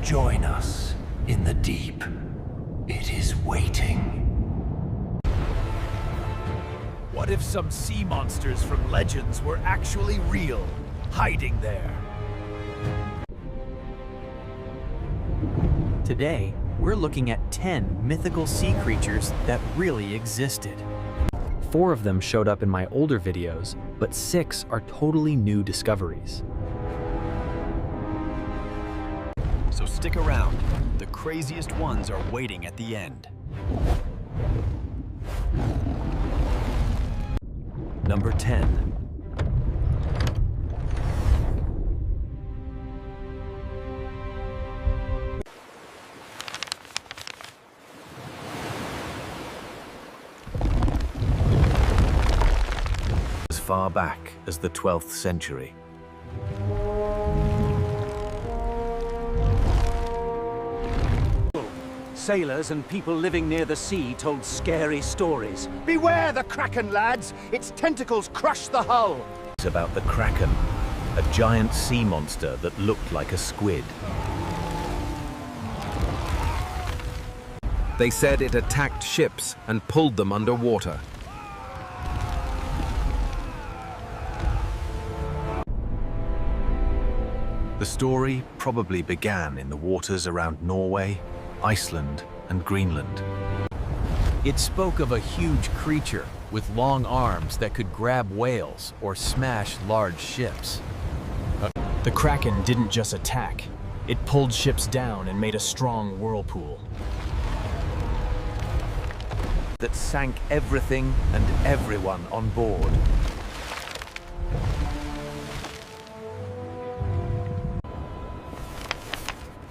Join us in the deep. It is waiting. What if some sea monsters from legends were actually real, hiding there? Today, we're looking at 10 mythical sea creatures that really existed. 4 of them showed up in my older videos, but 6 are totally new discoveries. So stick around. The craziest ones are waiting at the end. Number 10. As far back as the 12th century. Sailors and people living near the sea told scary stories. Beware the Kraken, lads! Its tentacles crush the hull! It's about the Kraken, a giant sea monster that looked like a squid. They said it attacked ships and pulled them underwater. The story probably began in the waters around Norway, Iceland, and Greenland. It spoke of a huge creature with long arms that could grab whales or smash large ships. The Kraken didn't just attack. It pulled ships down and made a strong whirlpool. That sank everything and everyone on board.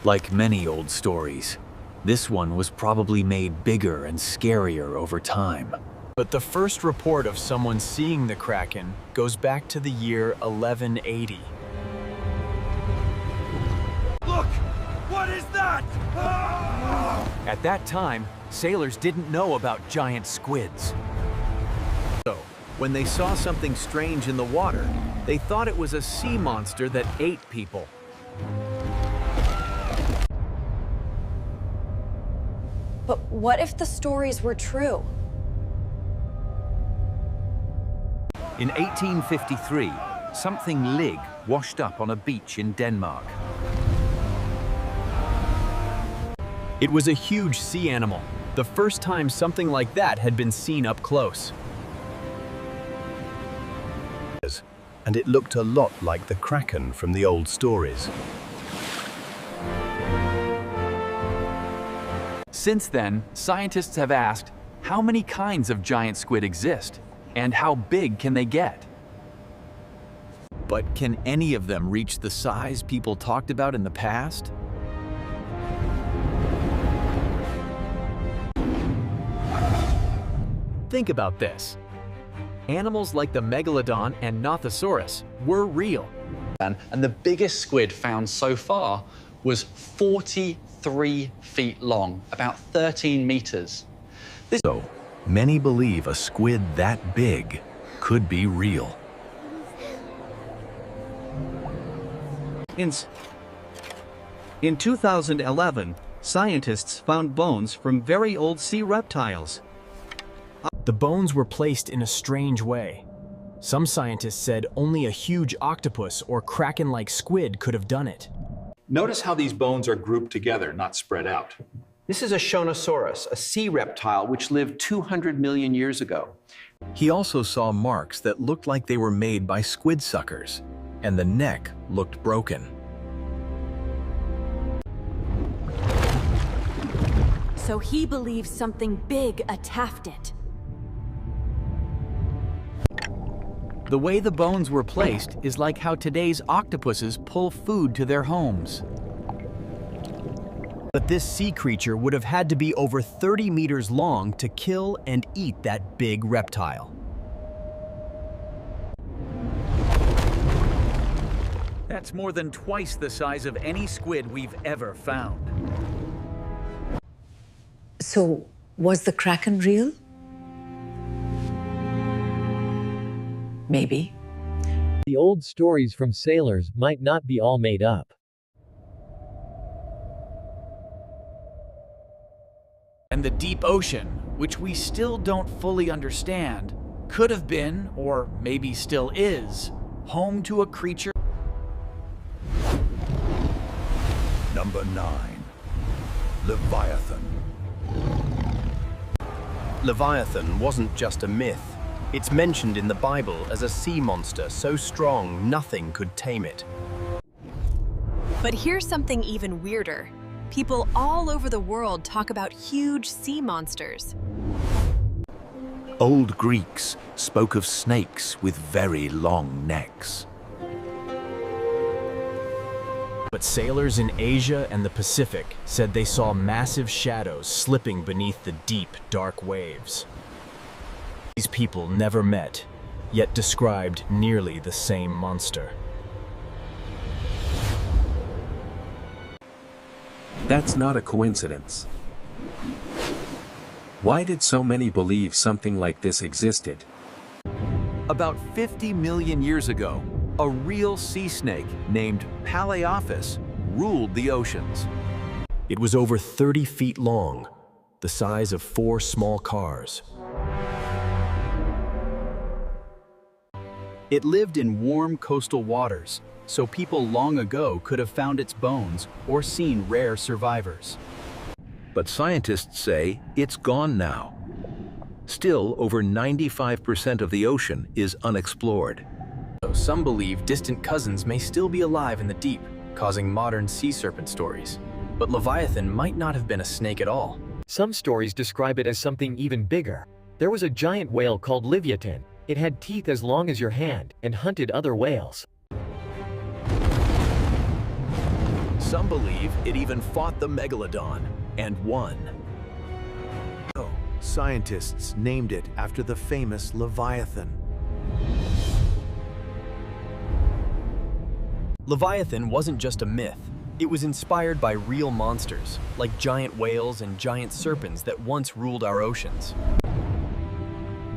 Like many old stories, this one was probably made bigger and scarier over time. But the first report of someone seeing the Kraken goes back to the year 1180. Look! What is that? At that time, sailors didn't know about giant squids. So, when they saw something strange in the water, they thought it was a sea monster that ate people. But what if the stories were true? In 1853, something lig washed up on a beach in Denmark. It was a huge sea animal, the first time something like that had been seen up close. And it looked a lot like the Kraken from the old stories. Since then, scientists have asked, how many kinds of giant squid exist? And how big can they get? But can any of them reach the size people talked about in the past? Think about this. Animals like the megalodon and nothosaurus were real. And the biggest squid found so far was 43 feet long, about 13 meters. So, many believe a squid that big could be real. In 2011, scientists found bones from very old sea reptiles. The bones were placed in a strange way. Some scientists said only a huge octopus or kraken-like squid could have done it. Notice how these bones are grouped together, not spread out. This is a Shonosaurus, a sea reptile which lived 200 million years ago. He also saw marks that looked like they were made by squid suckers, and the neck looked broken. So he believes something big attacked it. The way the bones were placed is like how today's octopuses pull food to their homes. But this sea creature would have had to be over 30 meters long to kill and eat that big reptile. That's more than twice the size of any squid we've ever found. So, was the Kraken real? Maybe. The old stories from sailors might not be all made up. And the deep ocean, which we still don't fully understand, could have been, or maybe still is, home to a creature. Number 9. Leviathan. Leviathan wasn't just a myth. It's mentioned in the Bible as a sea monster so strong nothing could tame it. But here's something even weirder. People all over the world talk about huge sea monsters. Old Greeks spoke of snakes with very long necks. But sailors in Asia and the Pacific said they saw massive shadows slipping beneath the deep, dark waves. These people never met, yet described nearly the same monster. That's not a coincidence. Why did so many believe something like this existed? About 50 million years ago, a real sea snake named Paleophis ruled the oceans. It was over 30 feet long, the size of 4 small cars. It lived in warm coastal waters, so people long ago could have found its bones or seen rare survivors. But scientists say it's gone now. Still, over 95% of the ocean is unexplored. Some believe distant cousins may still be alive in the deep, causing modern sea serpent stories. But Leviathan might not have been a snake at all. Some stories describe it as something even bigger. There was a giant whale called Leviathan. It had teeth as long as your hand and hunted other whales. Some believe it even fought the megalodon and won. So, scientists named it after the famous Leviathan. Leviathan wasn't just a myth. It was inspired by real monsters, like giant whales and giant serpents that once ruled our oceans.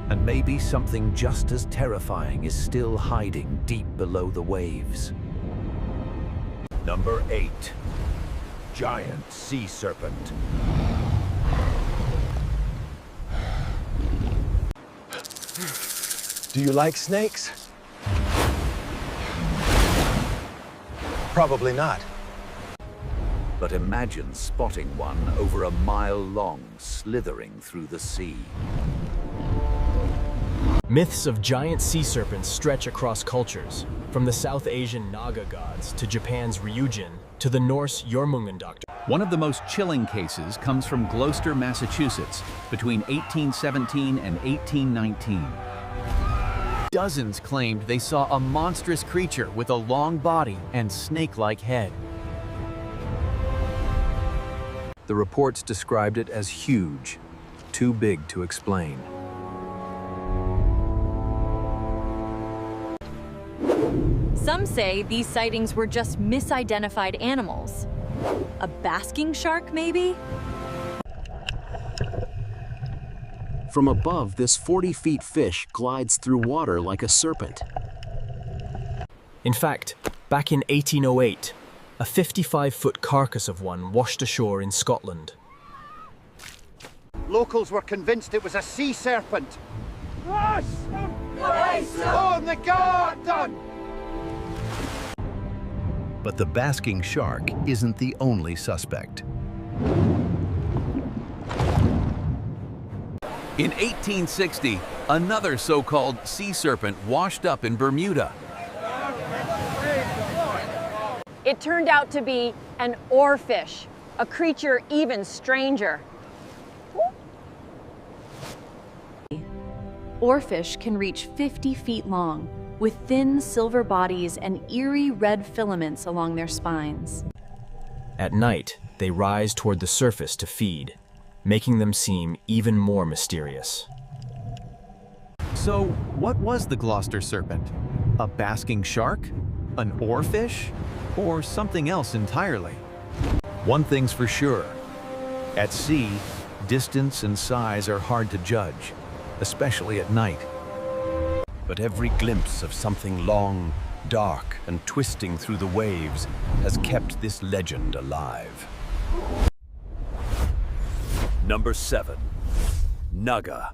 And maybe something just as terrifying is still hiding deep below the waves. Number 8. Giant sea serpent. Do you like snakes? Probably not. But imagine spotting one over a mile long, slithering through the sea. Myths of giant sea serpents stretch across cultures, from the South Asian Naga gods to Japan's Ryujin to the Norse Jormungandr. One of the most chilling cases comes from Gloucester, Massachusetts, between 1817 and 1819. Dozens claimed they saw a monstrous creature with a long body and snake-like head. The reports described it as huge, too big to explain. Some say these sightings were just misidentified animals. A basking shark, maybe? From above, this 40-feet fish glides through water like a serpent. In fact, back in 1808, a 55-foot carcass of one washed ashore in Scotland. Locals were convinced it was a sea serpent. On the garden! But the basking shark isn't the only suspect. In 1860, another so-called sea serpent washed up in Bermuda. It turned out to be an oarfish, a creature even stranger. Oarfish can reach 50 feet long, with thin silver bodies and eerie red filaments along their spines. At night, they rise toward the surface to feed, making them seem even more mysterious. So, what was the Gloucester serpent? A basking shark? An oarfish? Or something else entirely? One thing's for sure. At sea, distance and size are hard to judge, especially at night. But every glimpse of something long, dark, and twisting through the waves has kept this legend alive. Number 7. Naga.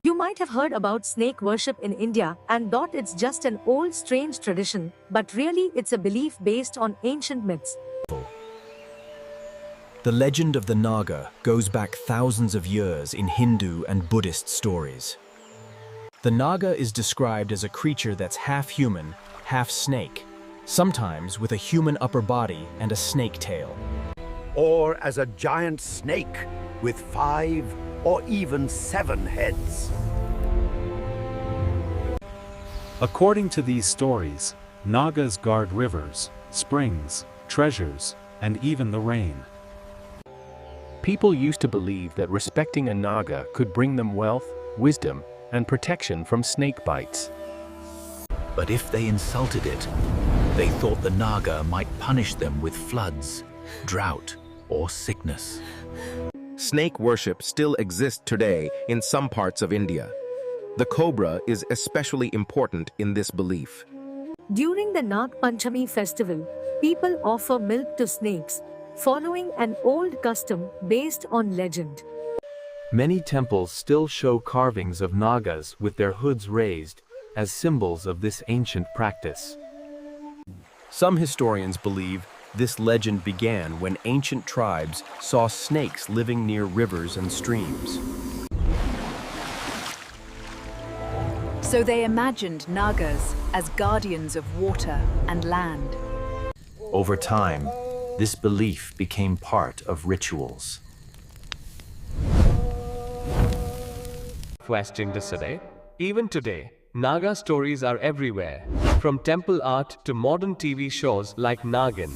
You might have heard about snake worship in India and thought it's just an old strange tradition, but really it's a belief based on ancient myths. The legend of the Naga goes back thousands of years in Hindu and Buddhist stories. The Naga is described as a creature that's half human, half snake, sometimes with a human upper body and a snake tail. Or as a giant snake with 5 or even 7 heads. According to these stories, Nagas guard rivers, springs, treasures, and even the rain. People used to believe that respecting a Naga could bring them wealth, wisdom, and protection from snake bites. But if they insulted it, they thought the Naga might punish them with floods, drought, or sickness. Snake worship still exists today in some parts of India. The cobra is especially important in this belief. During the Nag Panchami festival, people offer milk to snakes, following an old custom based on legend. Many temples still show carvings of Nagas with their hoods raised, as symbols of this ancient practice. Some historians believe this legend began when ancient tribes saw snakes living near rivers and streams. So they imagined Nagas as guardians of water and land. Over time, this belief became part of rituals. Question today. Even today, Naga stories are everywhere, from temple art to modern TV shows like Nagin.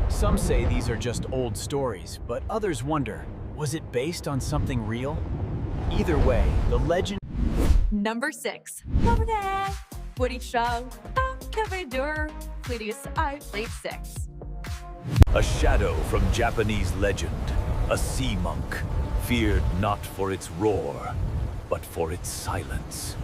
Some say these are just old stories, but others wonder, was it based on something real? Either way, the legend... Number 6. I played 6. A shadow from Japanese legend, a sea monk, feared not for its roar, but for its silence.